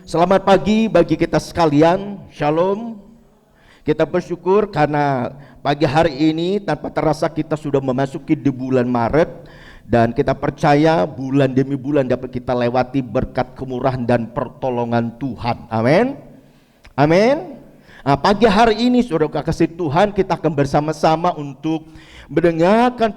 Selamat pagi bagi kita sekalian. Shalom. Kita bersyukur karena pagi hari ini tanpa terasa kita sudah memasuki di bulan Maret, dan kita percaya bulan demi bulan dapat kita lewati berkat kemurahan dan pertolongan Tuhan. Amin. Amin. Pagi hari ini saudara kasih Tuhan, kita akan bersama-sama untuk mendengarkan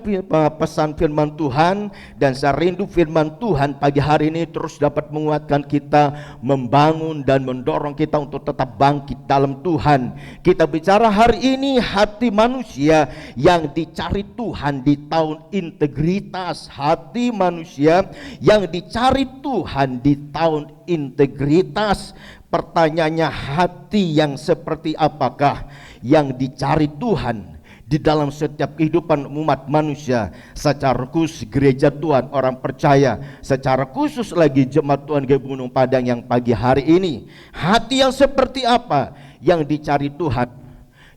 pesan firman Tuhan, dan saya rindu firman Tuhan pagi hari ini terus dapat menguatkan kita, membangun dan mendorong kita untuk tetap bangkit dalam Tuhan. Kita bicara hari ini hati manusia yang dicari Tuhan di tahun integritas. Hati manusia yang dicari Tuhan di tahun integritas. Pertanyaannya, hati yang seperti apakah yang dicari Tuhan di dalam setiap kehidupan umat manusia, secara khusus gereja Tuhan, orang percaya, secara khusus lagi jemaat Tuhan GBI Gunung Padang yang pagi hari ini. Hati yang seperti apa yang dicari Tuhan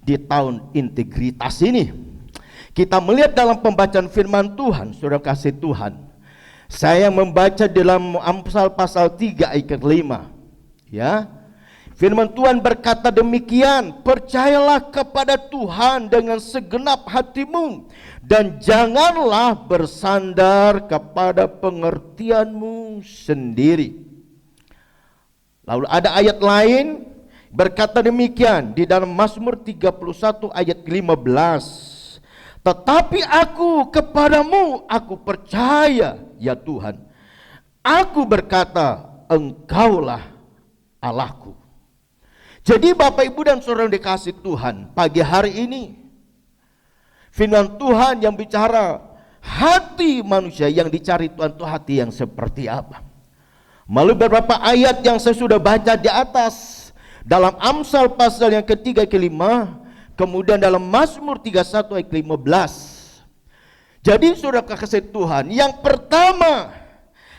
di tahun integritas ini? Kita melihat dalam pembacaan firman Tuhan, saudara kasih Tuhan. Saya membaca dalam Amsal pasal 3 ayat 5. Ya, firman Tuhan berkata demikian, percayalah kepada Tuhan dengan segenap hatimu, dan janganlah bersandar kepada pengertianmu sendiri. Lalu ada ayat lain berkata demikian di dalam Mazmur 31 ayat 15. Tetapi aku kepadamu, aku percaya ya Tuhan. Aku berkata, Engkaulah Allahku. Jadi Bapak Ibu dan saudara yang dikasih Tuhan, pagi hari ini firman Tuhan yang bicara hati manusia yang dicari Tuhan itu hati yang seperti apa. Melalui beberapa ayat yang saya sudah baca di atas, dalam Amsal pasal yang ketiga kelima, kemudian dalam Mazmur 31 ayat 15. Jadi saudara kasih Tuhan, yang pertama,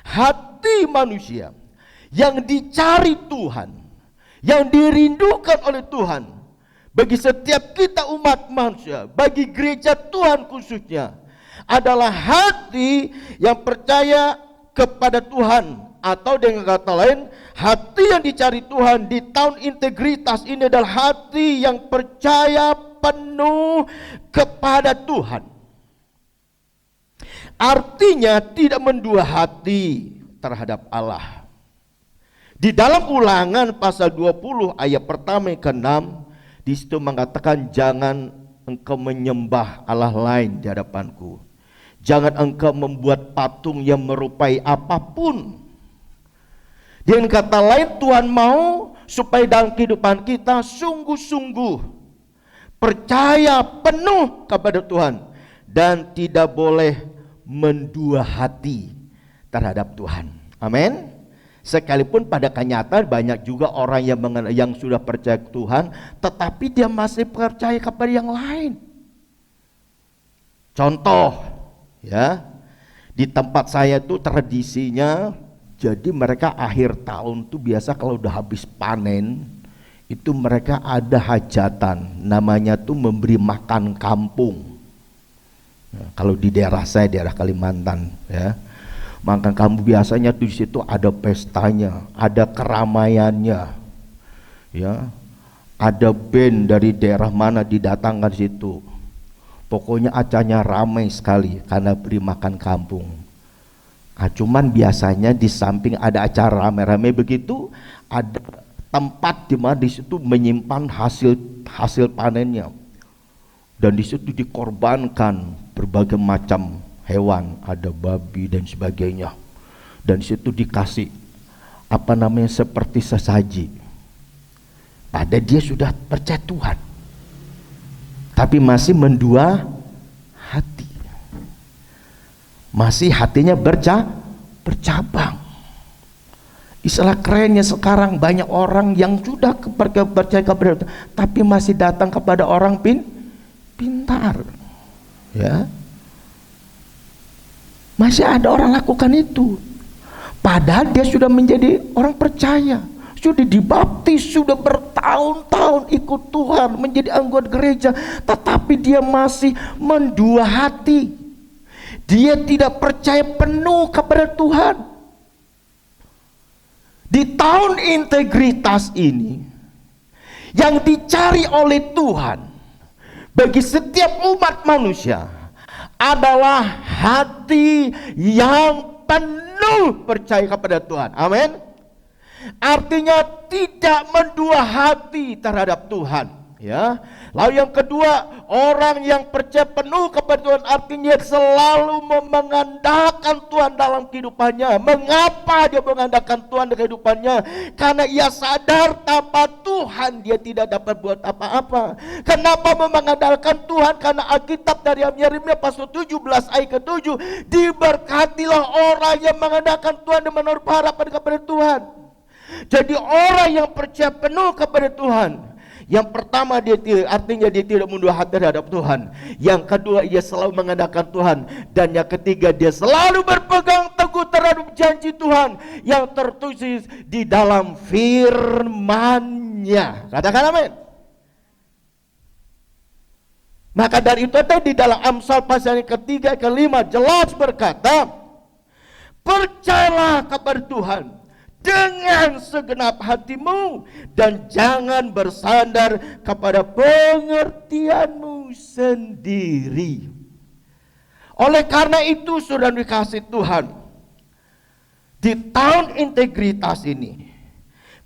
hati manusia yang dicari Tuhan, yang dirindukan oleh Tuhan bagi setiap kita umat manusia, bagi gereja Tuhan khususnya, adalah hati yang percaya kepada Tuhan. Atau dengan kata lain, hati yang dicari Tuhan di tahun integritas ini adalah hati yang percaya penuh kepada Tuhan. Artinya tidak mendua hati terhadap Allah. Di dalam Ulangan pasal 20 ayat pertama ke-6, di situ mengatakan, jangan engkau menyembah Allah lain di hadapanku. Jangan engkau membuat patung yang merupai apapun. Dengan kata lain, Tuhan mau supaya dalam kehidupan kita sungguh-sungguh percaya penuh kepada Tuhan, dan tidak boleh mendua hati terhadap Tuhan. Amin. Sekalipun pada kenyataan banyak juga orang yang sudah percaya ke Tuhan, tetapi dia masih percaya kepada yang lain. Contoh, ya, di tempat saya itu tradisinya, jadi mereka akhir tahun tuh biasa kalau udah habis panen, itu mereka ada hajatan, namanya tuh memberi makan kampung. Nah, kalau di daerah saya, daerah Kalimantan, ya. Maka kamu biasanya di situ ada pestanya, ada keramaiannya, ya, ada band dari daerah mana didatangkan situ. Pokoknya acaranya ramai sekali karena beri makan kampung. Cuman biasanya di samping ada acara ramai-ramai begitu, ada tempat di mana di situ menyimpan hasil panennya, dan di situ dikorbankan berbagai macam hewan, ada babi dan sebagainya, dan situ dikasih seperti sesaji. Padahal dia sudah percaya Tuhan, tapi masih mendua hati, masih hatinya bercabang. Istilah kerennya sekarang, banyak orang yang sudah percaya kepada Tuhan, tapi masih datang kepada orang pintar, ya. Masih ada orang lakukan itu, padahal dia sudah menjadi orang percaya, sudah dibaptis, sudah bertahun-tahun ikut Tuhan, menjadi anggota gereja, tetapi dia masih mendua hati. Dia tidak percaya penuh kepada Tuhan. Di tahun integritas ini, yang dicari oleh Tuhan bagi setiap umat manusia adalah hati yang penuh percaya kepada Tuhan. Amin. Artinya tidak mendua hati terhadap Tuhan. Ya. Lalu yang kedua, orang yang percaya penuh kepada Tuhan artinya selalu mengandalkan Tuhan dalam kehidupannya. Mengapa dia mengandalkan Tuhan dalam kehidupannya? Karena ia sadar tanpa Tuhan dia tidak dapat buat apa-apa. Kenapa mengandalkan Tuhan? Karena Alkitab dari Yeremia pasal 17 ayat ke-7, diberkatilah orang yang mengandalkan Tuhan dan menaruh harapan kepada Tuhan. Jadi orang yang percaya penuh kepada Tuhan, yang pertama artinya dia tidak mendua hati terhadap Tuhan. Yang kedua, ia selalu mengandalkan Tuhan. Dan yang ketiga, dia selalu berpegang teguh terhadap janji Tuhan yang tertulis di dalam firman-Nya. Katakan amin. Maka dari itu ada di dalam Amsal pasal yang ketiga, kelima jelas berkata, percayalah kepada Tuhan dengan segenap hatimu dan jangan bersandar kepada pengertianmu sendiri. Oleh karena itu, saudara dikasih Tuhan, di tahun integritas ini,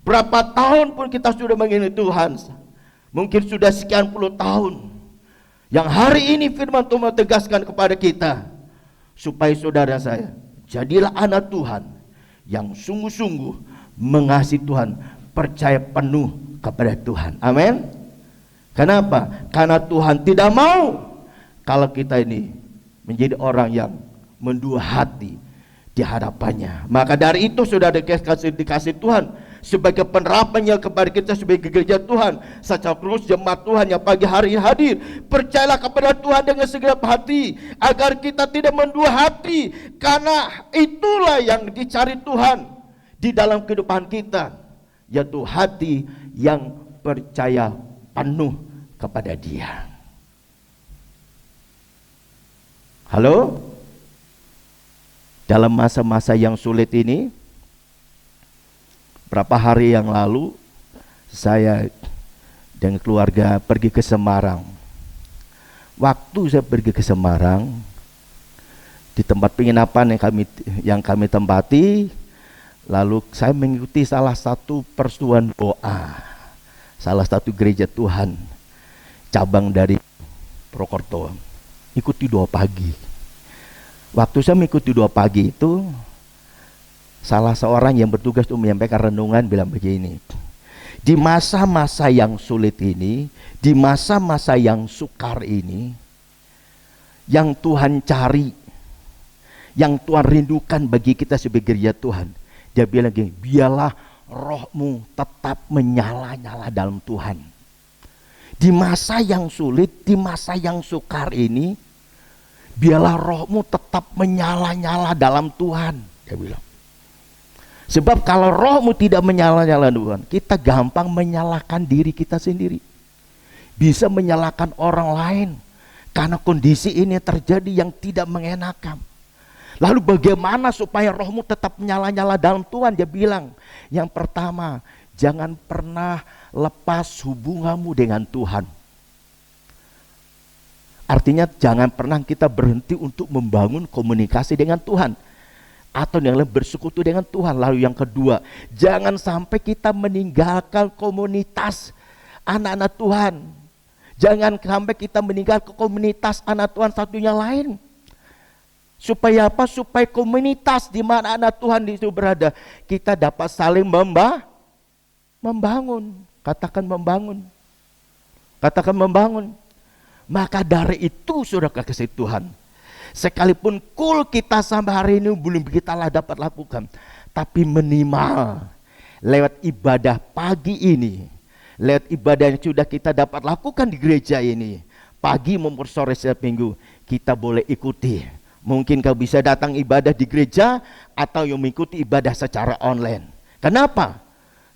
berapa tahun pun kita sudah mengingini Tuhan, mungkin sudah sekian puluh tahun, yang hari ini firman Tuhan tegaskan kepada kita, supaya saudara saya jadilah anak Tuhan yang sungguh-sungguh mengasihi Tuhan, percaya penuh kepada Tuhan. Amin. Kenapa? Karena Tuhan tidak mau kalau kita ini menjadi orang yang mendua hati di hadapannya. Maka dari itu sudah dikasih Tuhan sebagai penerapannya kepada kita sebagai gereja Tuhan, secara terus jemaat Tuhan yang pagi hari hadir, percayalah kepada Tuhan dengan segenap hati, agar kita tidak mendua hati, karena itulah yang dicari Tuhan di dalam kehidupan kita, yaitu hati yang percaya penuh kepada Dia. Halo? Dalam masa-masa yang sulit ini, berapa hari yang lalu saya dan keluarga pergi ke Semarang. Waktu saya pergi ke Semarang, di tempat penginapan yang kami tempati, lalu saya mengikuti salah satu persetujuan doa, salah satu gereja Tuhan cabang dari Purwokerto. Ikuti doa pagi. Waktu saya mengikuti doa pagi itu, salah seorang yang bertugas untuk menyampaikan renungan bilang begini, di masa-masa yang sulit ini, di masa-masa yang sukar ini, yang Tuhan cari, yang Tuhan rindukan bagi kita sebagai gereja Tuhan, dia bilang gini, biarlah rohmu tetap menyala-nyala dalam Tuhan. Di masa yang sulit, di masa yang sukar ini, biarlah rohmu tetap menyala-nyala dalam Tuhan, dia bilang. Sebab kalau rohmu tidak menyala-nyala Tuhan, kita gampang menyalahkan diri kita sendiri. Bisa menyalahkan orang lain. Karena kondisi ini terjadi yang tidak mengenakan. Lalu bagaimana supaya rohmu tetap menyala-nyala dalam Tuhan? Dia bilang, yang pertama, jangan pernah lepas hubunganmu dengan Tuhan. Artinya jangan pernah kita berhenti untuk membangun komunikasi dengan Tuhan. Atau yang lain bersekutu dengan Tuhan. Lalu yang kedua, jangan sampai kita meninggalkan komunitas anak-anak Tuhan. Jangan sampai kita meninggalkan komunitas anak Tuhan satunya lain. Supaya apa? Supaya komunitas di mana anak Tuhan itu berada, kita dapat saling membangun. Katakan membangun. Katakan membangun. Maka dari itu saudara kasih Tuhan, sekalipun kita sampai hari ini belum kita dapat lakukan, tapi minimal lewat ibadah pagi ini, lewat ibadah yang sudah kita dapat lakukan di gereja ini, pagi maupun sore setiap minggu, kita boleh ikuti. Mungkin kau bisa datang ibadah di gereja atau yang mengikuti ibadah secara online. Kenapa?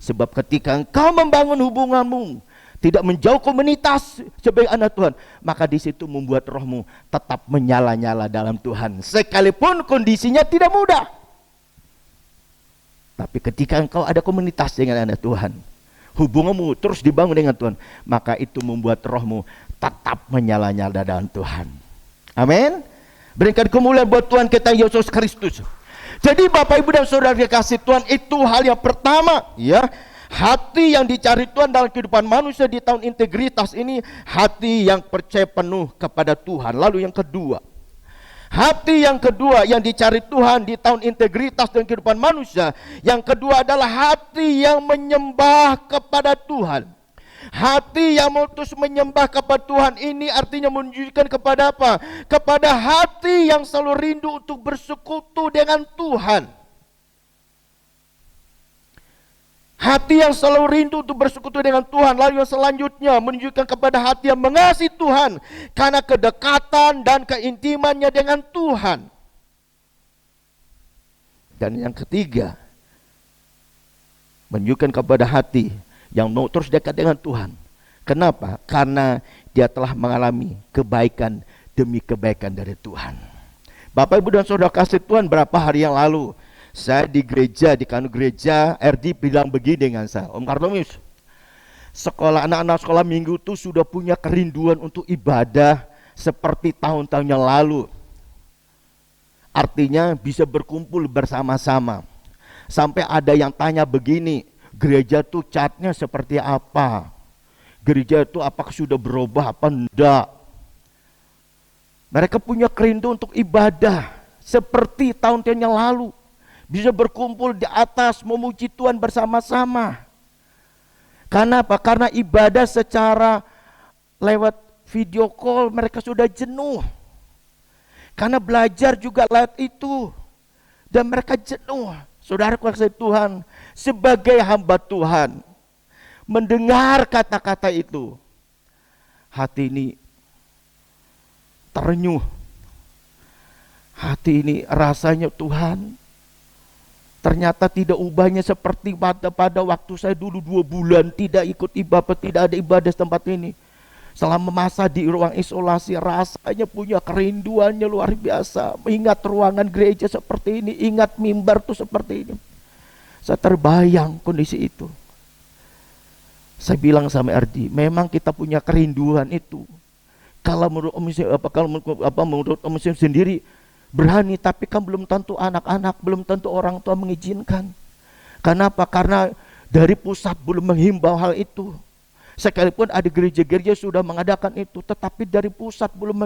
Sebab ketika engkau membangun hubunganmu, tidak menjauh komunitas sebagai anak Tuhan, maka di situ membuat rohmu tetap menyala-nyala dalam Tuhan, sekalipun kondisinya tidak mudah. Tapi ketika engkau ada komunitas dengan anak Tuhan, hubunganmu terus dibangun dengan Tuhan, maka itu membuat rohmu tetap menyala-nyala dalam Tuhan. Amin. Berikan kemuliaan buat Tuhan kita Yesus Kristus. Jadi Bapak Ibu dan Saudara dikasih Tuhan, itu hal yang pertama, ya. Hati yang dicari Tuhan dalam kehidupan manusia di tahun integritas ini, hati yang percaya penuh kepada Tuhan. Lalu yang kedua, hati yang kedua yang dicari Tuhan di tahun integritas dan kehidupan manusia, yang kedua adalah hati yang menyembah kepada Tuhan. Hati yang mau terus menyembah kepada Tuhan ini artinya menunjukkan kepada apa? Kepada hati yang selalu rindu untuk bersekutu dengan Tuhan. Hati yang selalu rindu untuk bersekutu dengan Tuhan. Lalu yang selanjutnya menunjukkan kepada hati yang mengasihi Tuhan karena kedekatan dan keintimannya dengan Tuhan. Dan yang ketiga, menunjukkan kepada hati yang mau terus dekat dengan Tuhan. Kenapa? Karena dia telah mengalami kebaikan demi kebaikan dari Tuhan. Bapak Ibu dan Saudara kasih Tuhan, berapa hari yang lalu saya di gereja, di kantor gereja, RD bilang begini dengan saya, Om Kartomius, sekolah anak-anak sekolah minggu itu sudah punya kerinduan untuk ibadah seperti tahun-tahun yang lalu. Artinya bisa berkumpul bersama-sama. Sampai ada yang tanya begini, gereja tuh catnya seperti apa? Gereja itu apakah sudah berubah apa enggak? Mereka punya kerinduan untuk ibadah seperti tahun-tahun yang lalu. Bisa berkumpul di atas memuji Tuhan bersama-sama. Karena apa? Karena ibadah secara lewat video call mereka sudah jenuh. Karena belajar juga lewat itu. Dan mereka jenuh. Saudara kasih Tuhan, sebagai hamba Tuhan, mendengar kata-kata itu, hati ini terenyuh. Hati ini rasanya Tuhan, ternyata tidak ubahnya seperti pada waktu saya dulu 2 bulan tidak ikut ibadah, tidak ada ibadah di tempat ini. Selama masa di ruang isolasi, rasanya punya kerinduannya luar biasa. Ingat ruangan gereja seperti ini, ingat mimbar tuh seperti ini. Saya terbayang kondisi itu. Saya bilang sama RD, memang kita punya kerinduan itu. Kalau menurut Om sendiri berani, tapi kan belum tentu anak-anak, belum tentu orang tua mengizinkan. Kenapa? Karena dari pusat belum menghimbau hal itu. Sekalipun ada gereja-gereja sudah mengadakan itu, tetapi dari pusat belum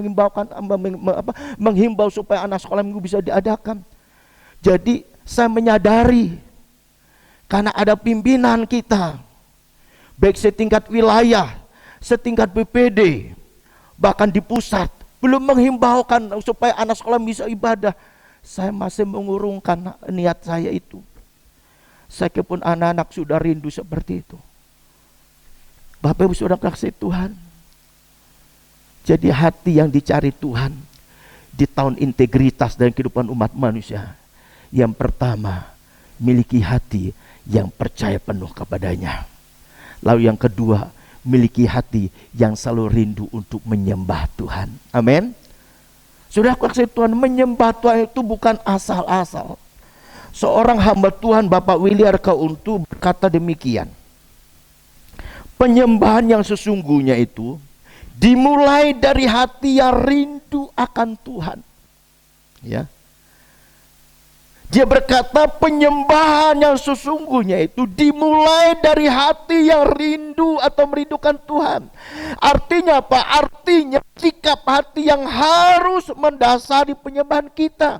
menghimbau supaya anak sekolah minggu bisa diadakan. Jadi saya menyadari, karena ada pimpinan kita, baik setingkat wilayah, setingkat BPD, bahkan di pusat, belum menghimbaukan supaya anak sekolah bisa ibadah. Saya masih mengurungkan niat saya itu. Sekalipun anak-anak sudah rindu seperti itu. Bapak Ibu Saudara kasih Tuhan. Jadi hati yang dicari Tuhan di tahun integritas dan kehidupan umat manusia, yang pertama, miliki hati yang percaya penuh kepadanya. Lalu yang kedua, miliki hati yang selalu rindu untuk menyembah Tuhan. Amin. Saudara kasih Tuhan, menyembah Tuhan itu bukan asal-asal. Seorang hamba Tuhan, Bapak Williar Kauntu, berkata demikian. Penyembahan yang sesungguhnya itu dimulai dari hati yang rindu akan Tuhan. Ya. Dia berkata penyembahan yang sesungguhnya itu dimulai dari hati yang rindu atau merindukan Tuhan. Artinya apa? Artinya sikap hati yang harus mendasari penyembahan kita.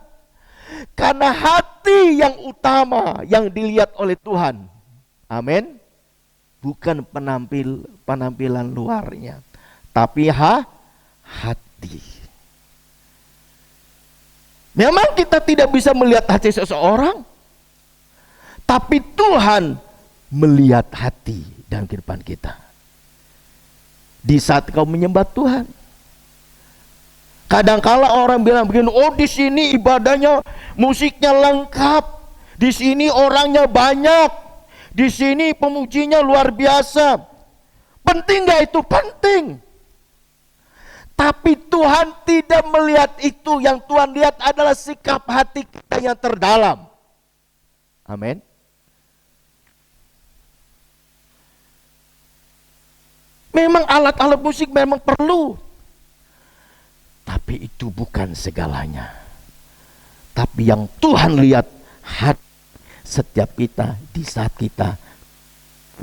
Karena hati yang utama yang dilihat oleh Tuhan. Amin. Bukan penampilan luarnya, tapi hati. Memang kita tidak bisa melihat hati seseorang, tapi Tuhan melihat hati dalam kehidupan kita. Di saat kau menyembah Tuhan, kadang-kala orang bilang begini, oh di sini ibadahnya musiknya lengkap, di sini orangnya banyak, di sini pemujinya luar biasa. Penting gak itu? Penting. Tapi Tuhan tidak melihat itu. Yang Tuhan lihat adalah sikap hati kita yang terdalam. Amin. Memang alat-alat musik memang perlu, tapi itu bukan segalanya. Tapi yang Tuhan lihat hati setiap kita di saat kita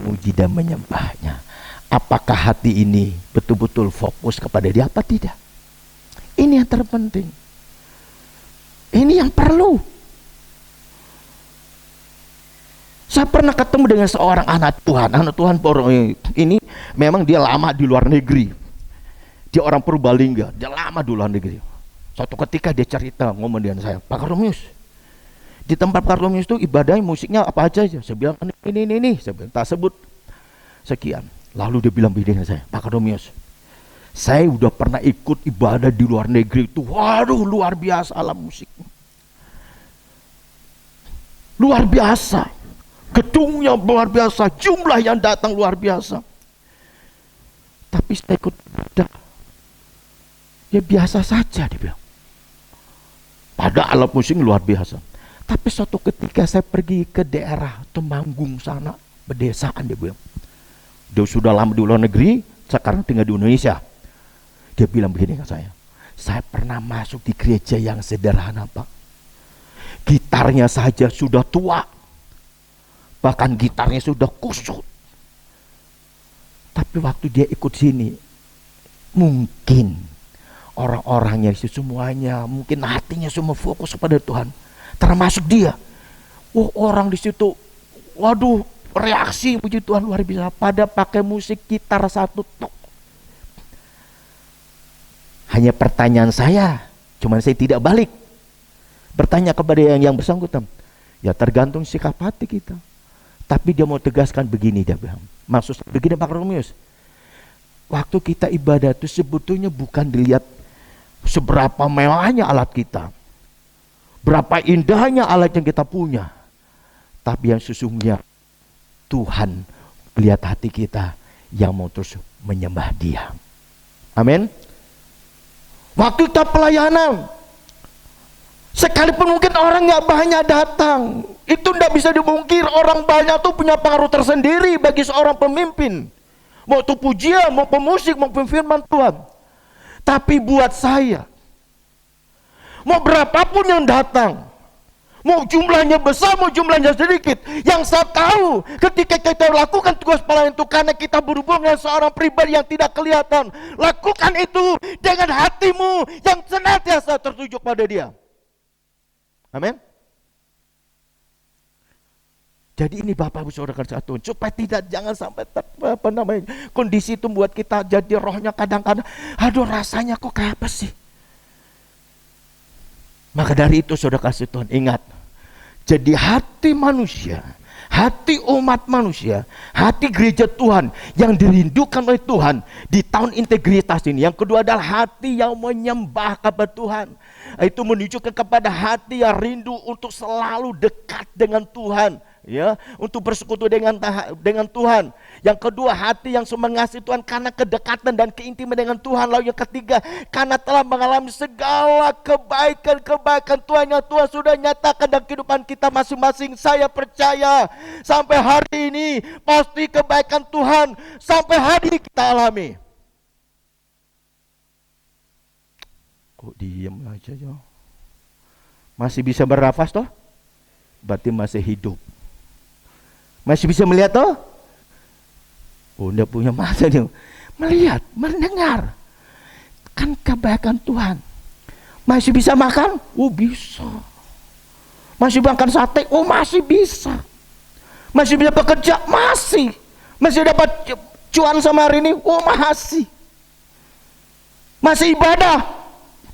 memuji dan menyembahnya. Apakah hati ini betul-betul fokus kepada Dia apa tidak? Ini yang terpenting. Ini yang perlu. Saya pernah ketemu dengan seorang anak Tuhan. Anak Tuhan ini memang dia lama di luar negeri. Dia orang Purbalingga, dia lama di luar negeri. Suatu ketika dia cerita, ngomong dengan saya, Pak Karumius, di tempat Pak Karumius itu ibadahnya musiknya apa aja? Saya bilang ini. Saya bilang, tak sebut sekian. Lalu dia bilang begini dengan saya, Pak Karumius, saya udah pernah ikut ibadah di luar negeri itu. Waduh, luar biasa alam musik. Luar biasa. Gedungnya luar biasa, jumlah yang datang luar biasa. Tapi saya ikut ibadah, ya biasa saja dia bilang. Pada alat musik luar biasa. Tapi suatu ketika saya pergi ke daerah Temanggung sana, pedesaan dia bilang. Dia sudah lama di luar negeri, sekarang tinggal di Indonesia. Dia bilang begini ke saya pernah masuk di gereja yang sederhana Pak. Gitarnya saja sudah tua. Bahkan gitarnya sudah kusut. Tapi waktu dia ikut sini, mungkin orang-orangnya itu semuanya, mungkin hatinya semua fokus kepada Tuhan, termasuk dia. Orang di situ, waduh, reaksi puji Tuhan luar biasa. Pada pakai musik gitar satu tok. Hanya pertanyaan saya, cuman saya tidak balik bertanya kepada yang bersangkutan. Ya tergantung sikap hati kita. Tapi dia mau tegaskan begini, dia bilang, maksud begini Pak Romius, waktu kita ibadah itu sebetulnya bukan dilihat seberapa mewahnya alat kita, berapa indahnya alat yang kita punya, tapi yang sesungguhnya Tuhan melihat hati kita yang mau terus menyembah Dia. Amin. Waktu kita pelayanan, sekalipun mungkin orang nggak banyak datang, itu tidak bisa dibungkir, orang banyak tuh punya pengaruh tersendiri bagi seorang pemimpin. Mau itu pujian, mau pemusik, mau firman Tuhan. Tapi buat saya, mau berapapun yang datang, mau jumlahnya besar, mau jumlahnya sedikit, yang saya tahu ketika kita lakukan tugas pelayanan itu karena kita berhubungan dengan seorang pribadi yang tidak kelihatan, lakukan itu dengan hatimu yang senantiasa tertuju pada Dia. Amin. Jadi ini Bapak Ibu Saudara satu, supaya jangan sampai kondisi itu membuat kita jadi rohnya kadang-kadang, aduh rasanya kok kayak apa sih? Maka dari itu Saudara kasih Tuhan, ingat, jadi hati manusia, hati umat manusia, hati gereja Tuhan yang dirindukan oleh Tuhan di tahun integritas ini. Yang kedua adalah hati yang menyembah kepada Tuhan. Itu menunjukkan kepada hati yang rindu untuk selalu dekat dengan Tuhan, ya, untuk bersekutu dengan Tuhan. Yang kedua, hati yang mengasihi Tuhan karena kedekatan dan keintiman dengan Tuhan. Lalu yang ketiga, karena telah mengalami segala kebaikan Tuhan yang Tuhan sudah nyatakan dalam kehidupan kita masing-masing. Saya percaya sampai hari ini pasti kebaikan Tuhan sampai hari ini kita alami. Kok diam aja ya? Masih bisa bernafas toh? Berarti masih hidup. Masih bisa melihat toh? Oh, enggak punya mata nih. Melihat, mendengar. Kan kebaikan Tuhan. Masih bisa makan? Oh bisa. Masih makan sate? Oh masih bisa. Masih bisa bekerja? Masih. Masih dapat cuan sama hari ini? Oh masih. Masih ibadah?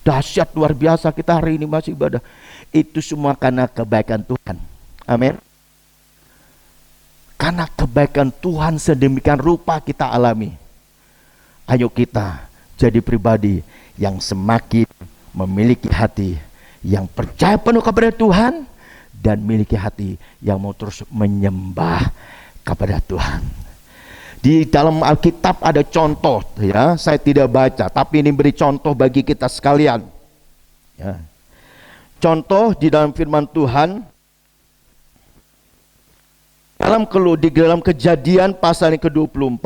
Dahsyat luar biasa kita hari ini masih ibadah. Itu semua karena kebaikan Tuhan. Amin. Karena kebaikan Tuhan sedemikian rupa kita alami. Ayo kita jadi pribadi yang semakin memiliki hati yang percaya penuh kepada Tuhan dan memiliki hati yang mau terus menyembah kepada Tuhan. Di dalam Alkitab ada contoh, ya, saya tidak baca, tapi ini beri contoh bagi kita sekalian. Ya. Contoh di dalam firman Tuhan, di dalam Kejadian pasal yang ke-24,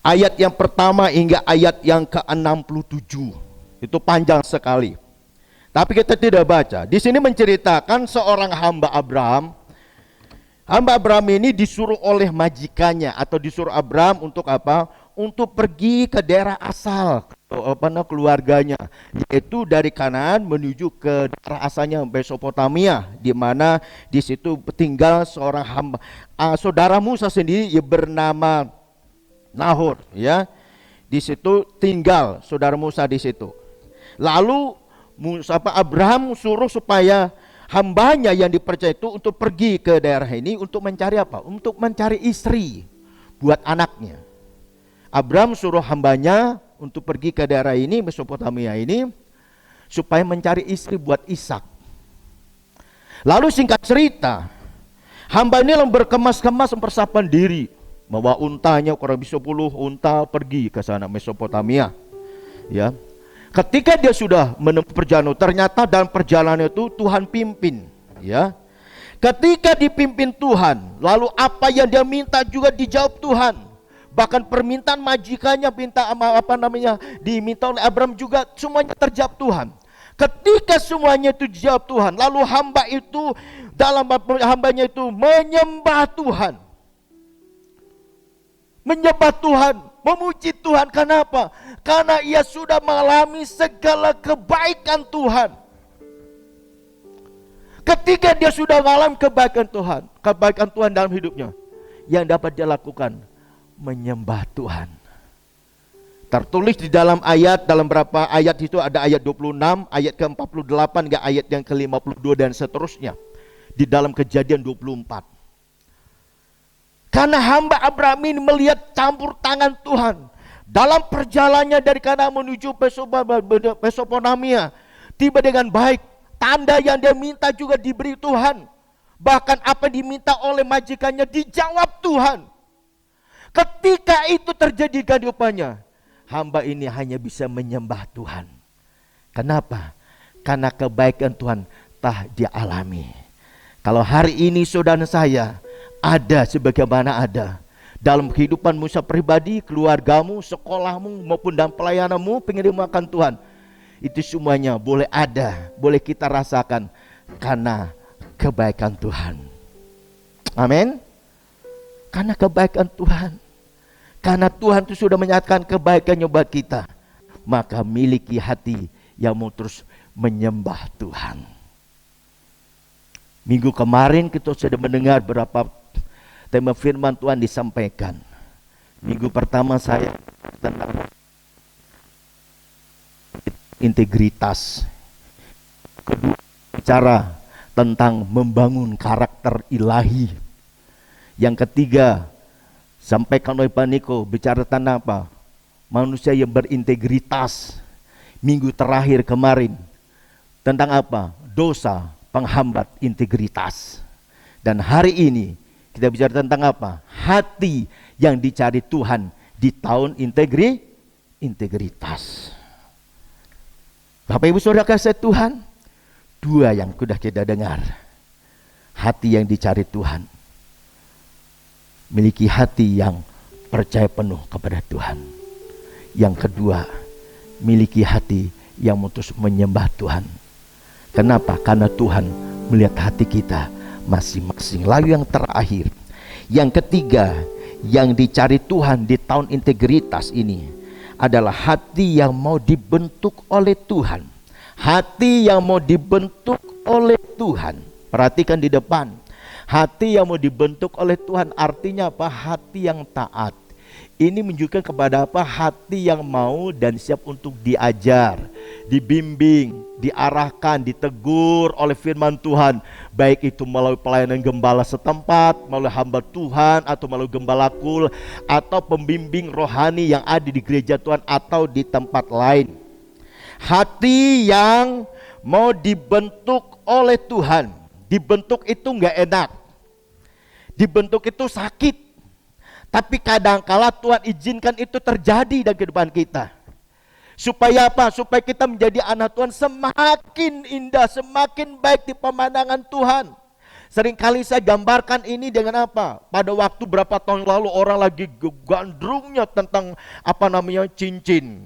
ayat yang pertama hingga ayat yang ke-67. Itu panjang sekali. Tapi kita tidak baca. Di sini menceritakan seorang hamba Abraham. Hamba Abraham ini disuruh oleh majikannya atau disuruh Abraham untuk apa? Untuk pergi ke daerah asal keluarganya, yaitu dari Kanaan menuju ke daerah asalnya Mesopotamia, di mana di situ tinggal seorang hamba saudara Musa sendiri yang bernama Nahor, ya. Di situ tinggal saudara Musa di situ. Lalu Abraham suruh supaya hambanya yang dipercaya itu untuk pergi ke daerah ini untuk mencari apa? Untuk mencari istri buat anaknya. Abraham suruh hambanya untuk pergi ke daerah ini, Mesopotamia ini, supaya mencari istri buat Ishak. Lalu singkat cerita, hamba ini berkemas-kemas mempersiapkan diri, bawa untanya, kurang lebih 10 unta, pergi ke sana Mesopotamia. Ya, ketika dia sudah menempuh perjalanan, ternyata dalam perjalanan itu Tuhan pimpin. Ya, ketika dipimpin Tuhan, lalu apa yang dia minta juga dijawab Tuhan. Bahkan permintaan majikannya diminta oleh Abraham juga semuanya terjawab Tuhan. Ketika semuanya itu dijawab Tuhan, lalu hambanya itu menyembah Tuhan. Menyembah Tuhan, memuji Tuhan. Kenapa? Karena ia sudah mengalami segala kebaikan Tuhan. Ketika dia sudah mengalami kebaikan Tuhan dalam hidupnya, yang dapat dia lakukan menyembah Tuhan. Tertulis di dalam berapa ayat itu, ada ayat 26, ayat ke-48 hingga ayat yang ke-52 dan seterusnya di dalam Kejadian 24. Karena hamba Abraham ini melihat campur tangan Tuhan dalam perjalanannya dari Kanaan menuju Mesopotamia, tiba dengan baik. Tanda yang dia minta juga diberi Tuhan. Bahkan apa diminta oleh majikannya dijawab Tuhan. Ketika itu terjadi kehidupannya, hamba ini hanya bisa menyembah Tuhan. Kenapa? Karena kebaikan Tuhan telah dia alami. Kalau hari ini saudara saya ada sebagaimana ada dalam kehidupanmu pribadi, keluargamu, sekolahmu maupun dalam pelayananmu, pengiriman Tuhan, itu semuanya boleh ada, boleh kita rasakan karena kebaikan Tuhan. Amin. Karena kebaikan Tuhan. Karena Tuhan itu sudah menyatakan kebaikannya buat kita, maka miliki hati yang mau terus menyembah Tuhan. Minggu kemarin kita sudah mendengar beberapa tema firman Tuhan disampaikan. Minggu pertama saya tentang integritas. Kedua, bicara tentang membangun karakter ilahi. Yang ketiga, sampaikan oleh Pak Niko, bicara tentang apa? Manusia yang berintegritas. Minggu terakhir kemarin tentang apa? Dosa penghambat integritas. Dan hari ini kita bicara tentang apa? Hati yang dicari Tuhan di tahun integritas. Bapak Ibu Saudara kasih Tuhan, dua yang sudah kita dengar. Hati yang dicari Tuhan, miliki hati yang percaya penuh kepada Tuhan. Yang kedua, miliki hati yang terus menyembah Tuhan. Kenapa? Karena Tuhan melihat hati kita masing-masing. Lalu yang terakhir, yang ketiga, yang dicari Tuhan di tahun integritas ini adalah hati yang mau dibentuk oleh Tuhan. Hati yang mau dibentuk oleh Tuhan. Perhatikan di depan. Hati yang mau dibentuk oleh Tuhan artinya apa? Hati yang taat. Ini menunjukkan kepada apa? Hati yang mau dan siap untuk diajar, dibimbing, diarahkan, ditegur oleh firman Tuhan. Baik itu melalui pelayanan gembala setempat, melalui hamba Tuhan, atau melalui gembala kul, atau pembimbing rohani yang ada di gereja Tuhan atau di tempat lain. Hati yang mau dibentuk oleh Tuhan. Dibentuk itu nggak enak, dibentuk itu sakit. Tapi kadangkala Tuhan izinkan itu terjadi dalam kehidupan kita. Supaya apa? Supaya kita menjadi anak Tuhan semakin indah, semakin baik di pemandangan Tuhan. Seringkali saya gambarkan ini dengan apa? Pada waktu berapa tahun lalu orang lagi gandrungnya tentang cincin,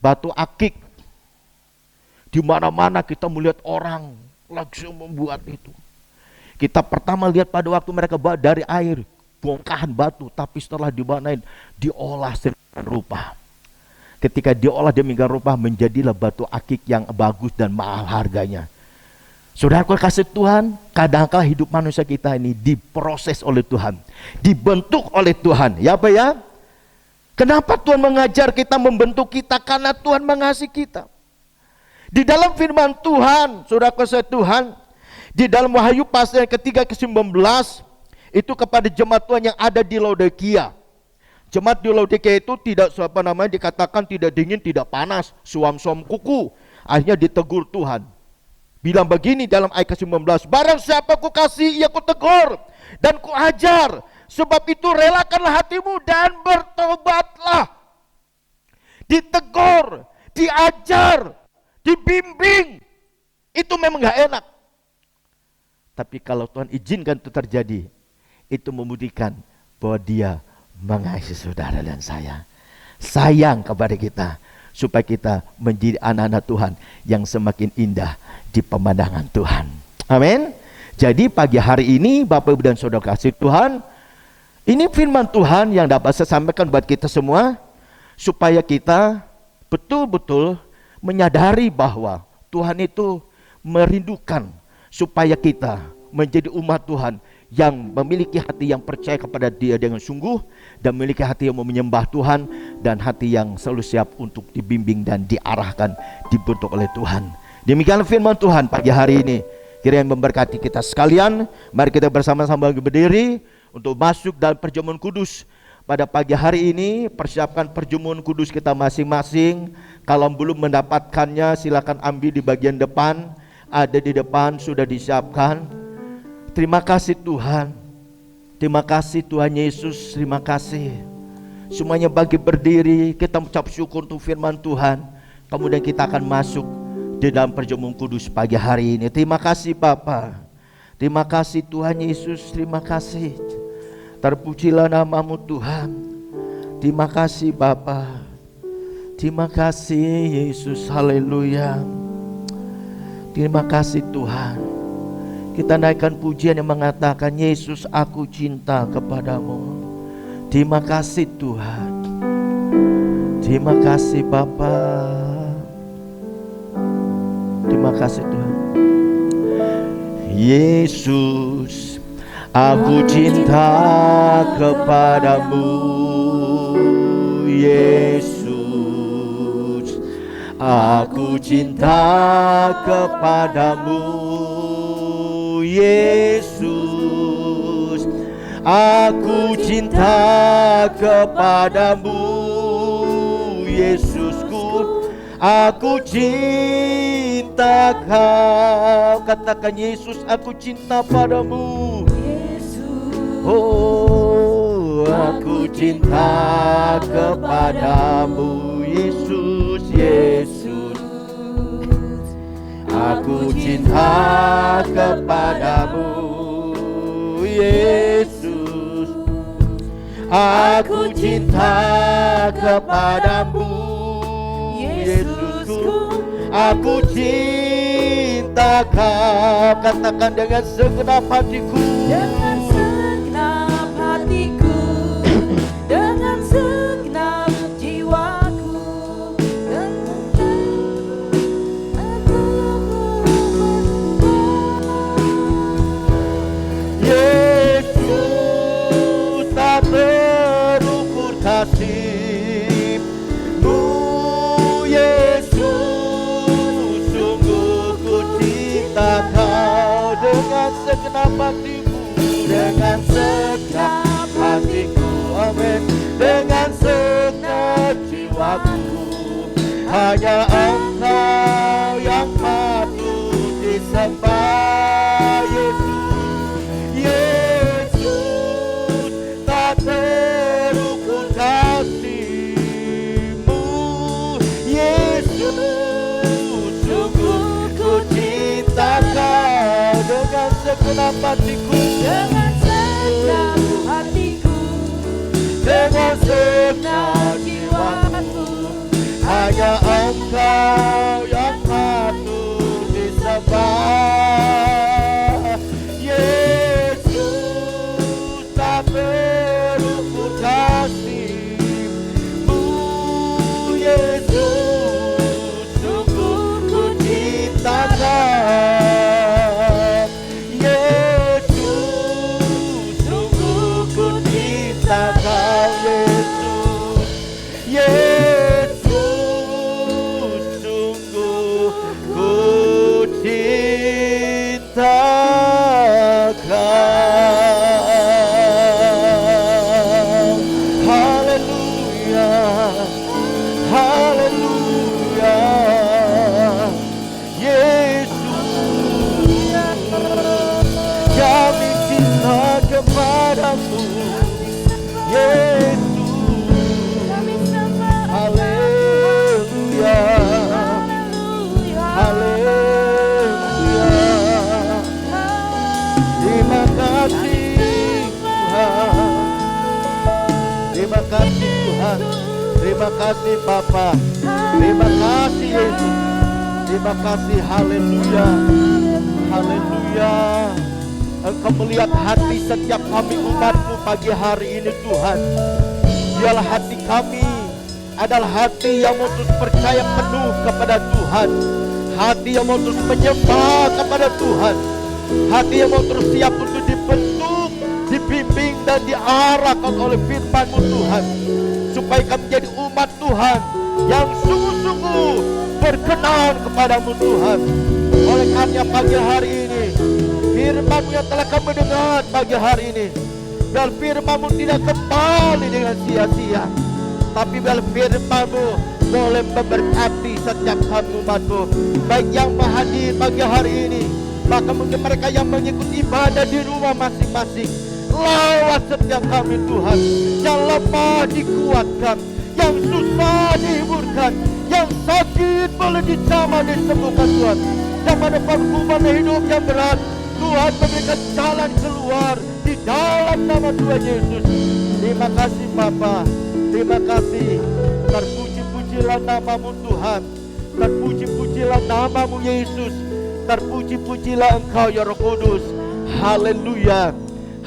batu akik. Di mana-mana kita melihat orang langsung membuat itu. Kita pertama lihat pada waktu mereka bawa dari air, bongkahan batu, tapi setelah dibanain, diolah sedemikian rupa. Ketika diolah demikian rupa, menjadilah batu akik yang bagus dan mahal harganya. Saudaraku kasih Tuhan, kadang-kala hidup manusia kita ini diproses oleh Tuhan, dibentuk oleh Tuhan. Ya apa ya? Kenapa Tuhan mengajar kita, membentuk kita? Karena Tuhan mengasihi kita. Di dalam firman Tuhan, saudaraku kasih Tuhan, di dalam Wahyu pasal yang ketiga ke-19, itu kepada jemaat Tuhan yang ada di Laodikia. Jemaat di Laodikia itu tidak dikatakan tidak dingin, tidak panas, suam-suam kuku. Akhirnya ditegur Tuhan. Bilang begini dalam ayat ke-19, barang siapa ku kasih, ia ku tegur dan ku ajar. Sebab itu relakanlah hatimu dan bertobatlah. Ditegur, diajar, dibimbing. Itu memang gak enak. Tapi kalau Tuhan izinkan itu terjadi, itu membuktikan bahwa Dia mengasihi saudara dan saya. Sayang kepada kita, supaya kita menjadi anak-anak Tuhan yang semakin indah di pemandangan Tuhan. Amin. Jadi pagi hari ini Bapak Ibu dan Saudara kasih Tuhan, ini firman Tuhan yang dapat saya sampaikan buat kita semua, supaya kita betul-betul menyadari bahwa Tuhan itu merindukan supaya kita menjadi umat Tuhan yang memiliki hati yang percaya kepada Dia dengan sungguh, dan memiliki hati yang mau menyembah Tuhan, dan hati yang selalu siap untuk dibimbing dan diarahkan, dibentuk oleh Tuhan. Demikian firman Tuhan pagi hari ini. Kiranya memberkati kita sekalian. Mari kita bersama-sama berdiri untuk masuk dalam perjamuan kudus pada pagi hari ini. Persiapkan perjamuan kudus kita masing-masing. Kalau belum mendapatkannya, silakan ambil di bagian depan. Ada di depan, sudah disiapkan. Terima kasih Tuhan. Terima kasih Tuhan Yesus. Terima kasih. Semuanya bagi berdiri, kita mengucap syukur untuk firman Tuhan. Kemudian kita akan masuk di dalam perjamuan kudus pagi hari ini. Terima kasih Bapa. Terima kasih Tuhan Yesus. Terima kasih. Terpujilah nama-Mu Tuhan. Terima kasih Bapa. Terima kasih Yesus. Haleluya. Terima kasih Tuhan. Kita naikkan pujian yang mengatakan, Yesus, aku cinta kepadamu. Terima kasih Tuhan. Terima kasih Bapa. Terima kasih Tuhan. Yesus, aku cinta kepadamu. Yesus, aku cinta kepadamu. Yesus, aku cinta kepadamu. Yesusku, aku cinta Kau. Katakan, Yesus, aku cinta padamu. Oh, aku cinta kepadamu. Yesus, Yesus, aku cinta kepadamu. Yesus, aku cinta kepadamu. Yesusku, aku cinta Kau. Katakan dengan segenap hatiku. Dengan segenap hatiku, dengan segenap jiwaku, Yesus, tak terukur kasih-Mu. Yesus, sungguh ku cinta Kau. Dengan segenap hatiku, dengan segenap hatiku, amin. Dengan segenap jiwaku, hanya Engkau yang patut disembah. Yesus, tak terukur kasih-Mu. Yesus, sungguh ku cinta Kau. segenap hatiku, dengan segenap hatiku, dengan segenap jiwaku. Hanya Engkau yang patut disembah. Yesus, tak berukur kasih-Mu. Yesus, sungguh ku cinta Kau. Yesus, sungguh ku cinta Kau. Yesus, sungguh ku cinta Kau. Haleluya, haleluya. Yesus, kami cinta kepadamu. Yesus, kami sembah haleluya, haleluya. haleluya. Terima kasih Tuhan, terima kasih Tuhan, terima kasih Bapa, terima kasih Yesus, terima kasih. Haleluya, haleluya. Engkau melihat hati setiap kami umat-Mu pagi hari ini Tuhan. Biarlah hati kami adalah hati yang mau terus percaya penuh kepada Tuhan, hati yang mau terus menyembah kepada Tuhan, hati yang mau terus siap untuk dibentuk, dibimbing dan diarahkan oleh firman-Mu Tuhan, supaya kami menjadi umat Tuhan yang sungguh-sungguh berkenan kepadamu Tuhan. Oleh karena pagi hari ini firman-Mu yang telah kami dengar pagi hari ini, biar firman-Mu tidak kembali dengan sia-sia, tapi biar firman-Mu boleh memberkati setiap kami umat-Mu, baik yang hadir pagi hari ini, bahkan mungkin mereka yang mengikuti ibadah di rumah masing-masing. Lawat setiap kami Tuhan, yang lemah dikuatkan, yang susah dihiburkan, yang sakit boleh dijamah disembuhkan Tuhan, yang mendapat hukuman hidup yang berat Tuhan memberikan jalan keluar di dalam nama Tuhan Yesus. Terima kasih Bapa, terima kasih. Terpuji-pujilah nama-Mu Tuhan, terpuji-pujilah nama-Mu Yesus, terpuji-pujilah Engkau ya Roh Kudus. Haleluya,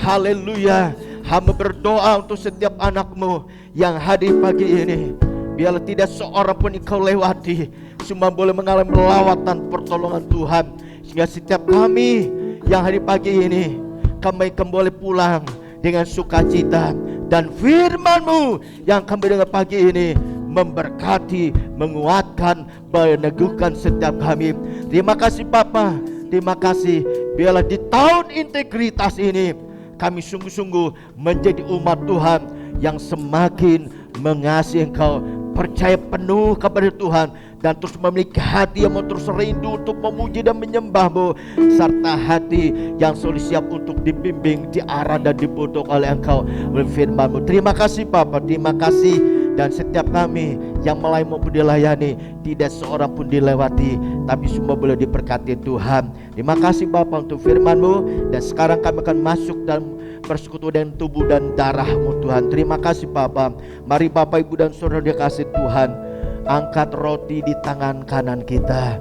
haleluya. Hamba berdoa untuk setiap anak-Mu yang hadir pagi ini, biarlah tidak seorang pun Engkau lewati, semua boleh mengalami lawatan pertolongan Tuhan, sehingga setiap kami yang hari pagi ini kami boleh pulang dengan sukacita, dan firman-Mu yang kami dengar pagi ini memberkati, menguatkan, meneguhkan setiap kami. Terima kasih Bapa, terima kasih. Biarlah di tahun integritas ini kami sungguh-sungguh menjadi umat Tuhan yang semakin mengasihi Engkau, percaya penuh kepada Tuhan, dan terus memiliki hati yang mau terus rindu untuk memuji dan menyembah-Mu, serta hati yang selalu siap untuk dibimbing, diarah dan dibentuk oleh Engkau oleh firman-Mu. Terima kasih Bapa, terima kasih. Dan setiap kami yang melayani maupun dilayani, tidak seorang pun dilewati, tapi semua boleh diberkati Tuhan. Terima kasih Bapa untuk firman-Mu, dan sekarang kami akan masuk dalam persekutuan dengan tubuh dan darah-Mu Tuhan. Terima kasih Bapa. Mari Bapak Ibu dan Saudara dikasih Tuhan, angkat roti di tangan kanan kita.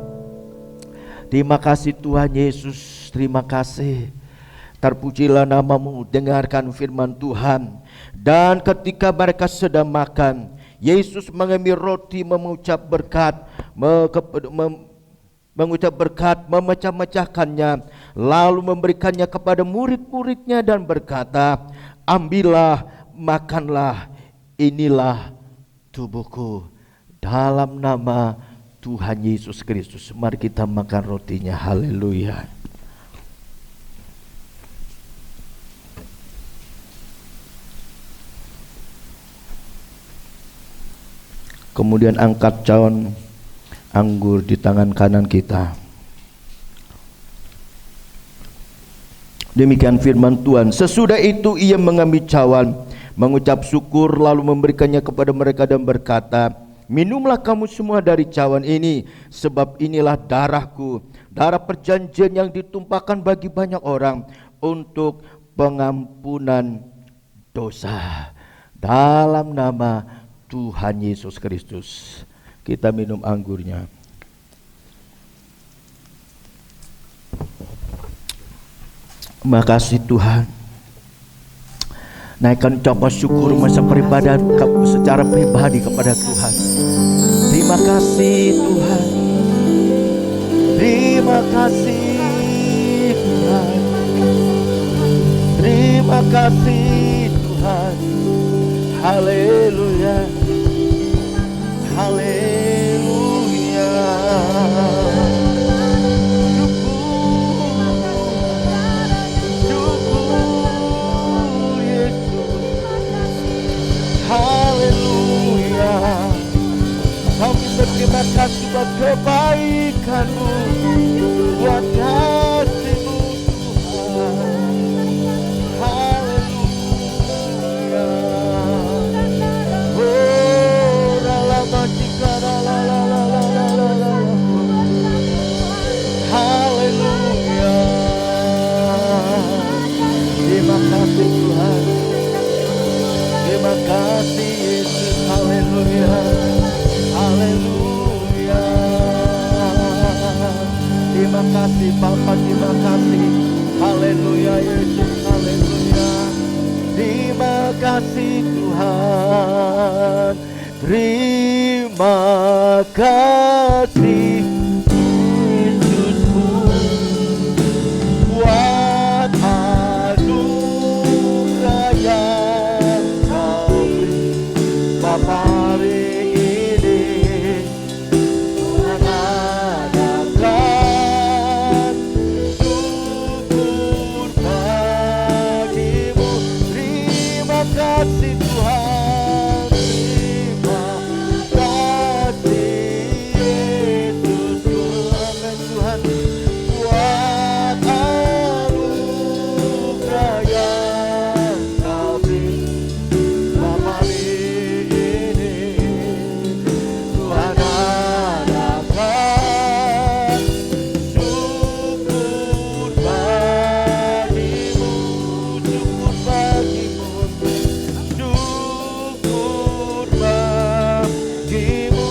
Terima kasih Tuhan Yesus, terima kasih. Terpujilah nama-Mu, dengarkan firman Tuhan. Dan ketika mereka sedang makan, Yesus mengambil roti, mengucap berkat, memecah-mecahkannya, lalu memberikannya kepada murid-muridnya dan berkata, ambillah, makanlah, inilah tubuhku. Dalam nama Tuhan Yesus Kristus, mari kita makan rotinya. Haleluya. Kemudian angkat cawan anggur di tangan kanan kita. Demikian firman Tuhan. Sesudah itu ia mengambil cawan, mengucap syukur, lalu memberikannya kepada mereka dan berkata, minumlah kamu semua dari cawan ini, sebab inilah darahku, darah perjanjian yang ditumpahkan bagi banyak orang untuk pengampunan dosa. Dalam nama Tuhan Yesus Kristus. Kita minum anggurnya. Makasih Tuhan. Naikkan ucapan syukur masa beribadah secara pribadi kepada Tuhan. Terima kasih Tuhan. Terima kasih Tuhan. Terima kasih Tuhan. Haleluya. Haleluya. Syukur Yesus. Haleluya. Kami berterima kasih buat kebaikan-Mu, buat kasih-Mu Tuhan. Haleluya. Oh, ralabatika, ralalalalalalala. Haleluya. Terima kasih Tuhan. Terima kasih Yesus. Haleluya. Haleluya. Terima kasih Bapa, terima kasih. Haleluya Yesus, haleluya. Terima kasih Tuhan. Terima kasih Yesusku, buat anugerah yang Kau beri Bapa hari ini. Tuhan adakan syukur bagimu. Terima kasih Tuhan. Terima kasih Yesus. Amin Tuhan. Buat anugerah yang Kau beri Bapa ini. Tuhan adakan syukur bagimu, syukur bagimu, syukur bagimu,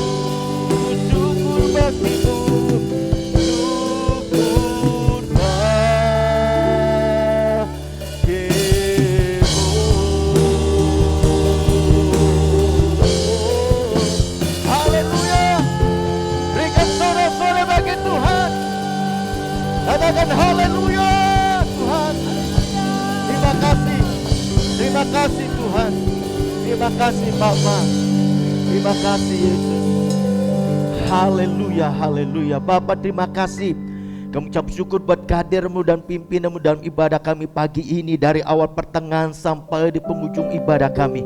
syukur bagimu, syukur bagimu. Haleluya. Berikan sorak-sorai bagi Tuhan. Katakan haleluya Tuhan. Terima kasih. Terima kasih Tuhan. Terima kasih Bapa. Terima kasih Yesus. Haleluya, haleluya. Bapa terima kasih. Kami ucap syukur buat kehadiran-Mu dan pimpinan-Mu dalam ibadah kami pagi ini, dari awal pertengahan sampai di penghujung ibadah kami.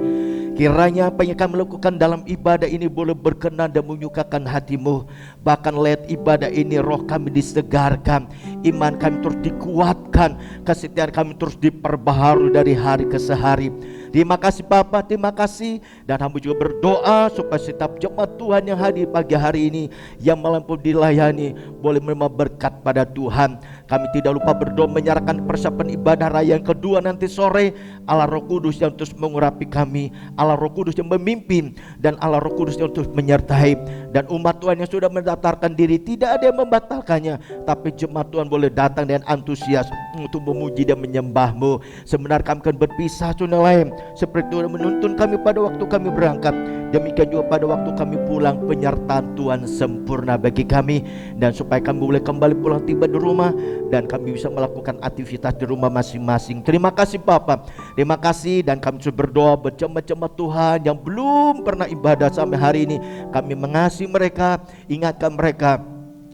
Kiranya apa yang kami lakukan dalam ibadah ini boleh berkenan dan menyukakan hati-Mu. Bahkan lewat ibadah ini roh kami disegarkan, iman kami terus dikuatkan, kesetiaan kami terus diperbaharui dari hari ke hari. Terima kasih Bapa, terima kasih. Dan hamba juga berdoa supaya setiap jemaat Tuhan yang hadir pagi hari ini, yang malam pun dilayani, boleh menerima berkat pada Tuhan. Kami tidak lupa berdoa menyerahkan persiapan ibadah raya yang kedua nanti sore. Allah Roh Kudus yang terus mengurapi kami, Allah Roh Kudus yang memimpin, dan Allah Roh Kudus yang terus menyertai. Dan umat Tuhan yang sudah mendaftarkan diri, tidak ada yang membatalkannya, tapi jemaat Tuhan boleh datang dengan antusias untuk memuji dan menyembah-Mu. Sebenarnya kami akan berpisah sunnah lain, seperti Tuhan menuntun kami pada waktu kami berangkat, demikian juga pada waktu kami pulang, penyertaan Tuhan sempurna bagi kami. Dan supaya kami boleh kembali pulang tiba di rumah, dan kami bisa melakukan aktivitas di rumah masing-masing. Terima kasih Bapa, terima kasih. Dan kami sudah berdoa berjemaat-jemaat Tuhan yang belum pernah ibadah sampai hari ini. Kami mengasihi mereka, ingatkan mereka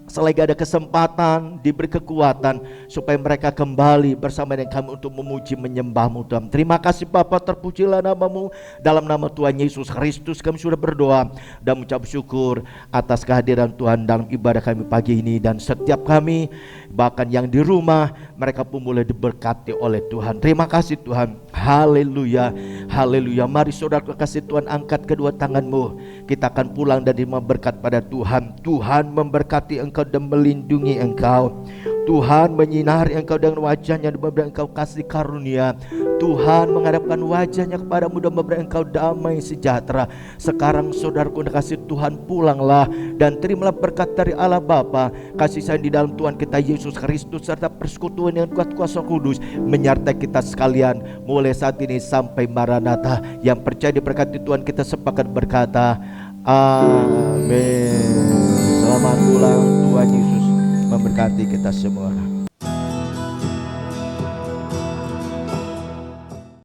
selagi ada kesempatan, diberi kekuatan supaya mereka kembali bersama dengan kami untuk memuji menyembah-Mu Tuhan. Terima kasih Bapa, terpujilah nama-Mu. Dalam nama Tuhan Yesus Kristus kami sudah berdoa dan mengucap syukur atas kehadiran Tuhan dalam ibadah kami pagi ini. Dan setiap kami, bahkan yang di rumah, mereka pun boleh diberkati oleh Tuhan. Terima kasih Tuhan. Haleluya, haleluya. Mari saudara kasih Tuhan, angkat kedua tanganmu. Kita akan pulang dan terima berkat pada Tuhan. Tuhan memberkati engkau dan melindungi engkau. Tuhan menyinari engkau dengan wajahnya dan memberi engkau kasih karunia. Tuhan menghadapkan wajahnya kepadamu dan memberi engkau damai sejahtera. Sekarang saudaraku kasih Tuhan, pulanglah dan terimalah berkat dari Allah Bapa, kasih sayang di dalam Tuhan kita Yesus Kristus, serta persekutuan dengan kuat kuasa kudus menyertai kita sekalian mulai saat ini sampai Maranatha. Yang percaya diberkati Tuhan kita sepakat berkata amin. Selamat pulang, Tuhan Yesus memberkati kita semua.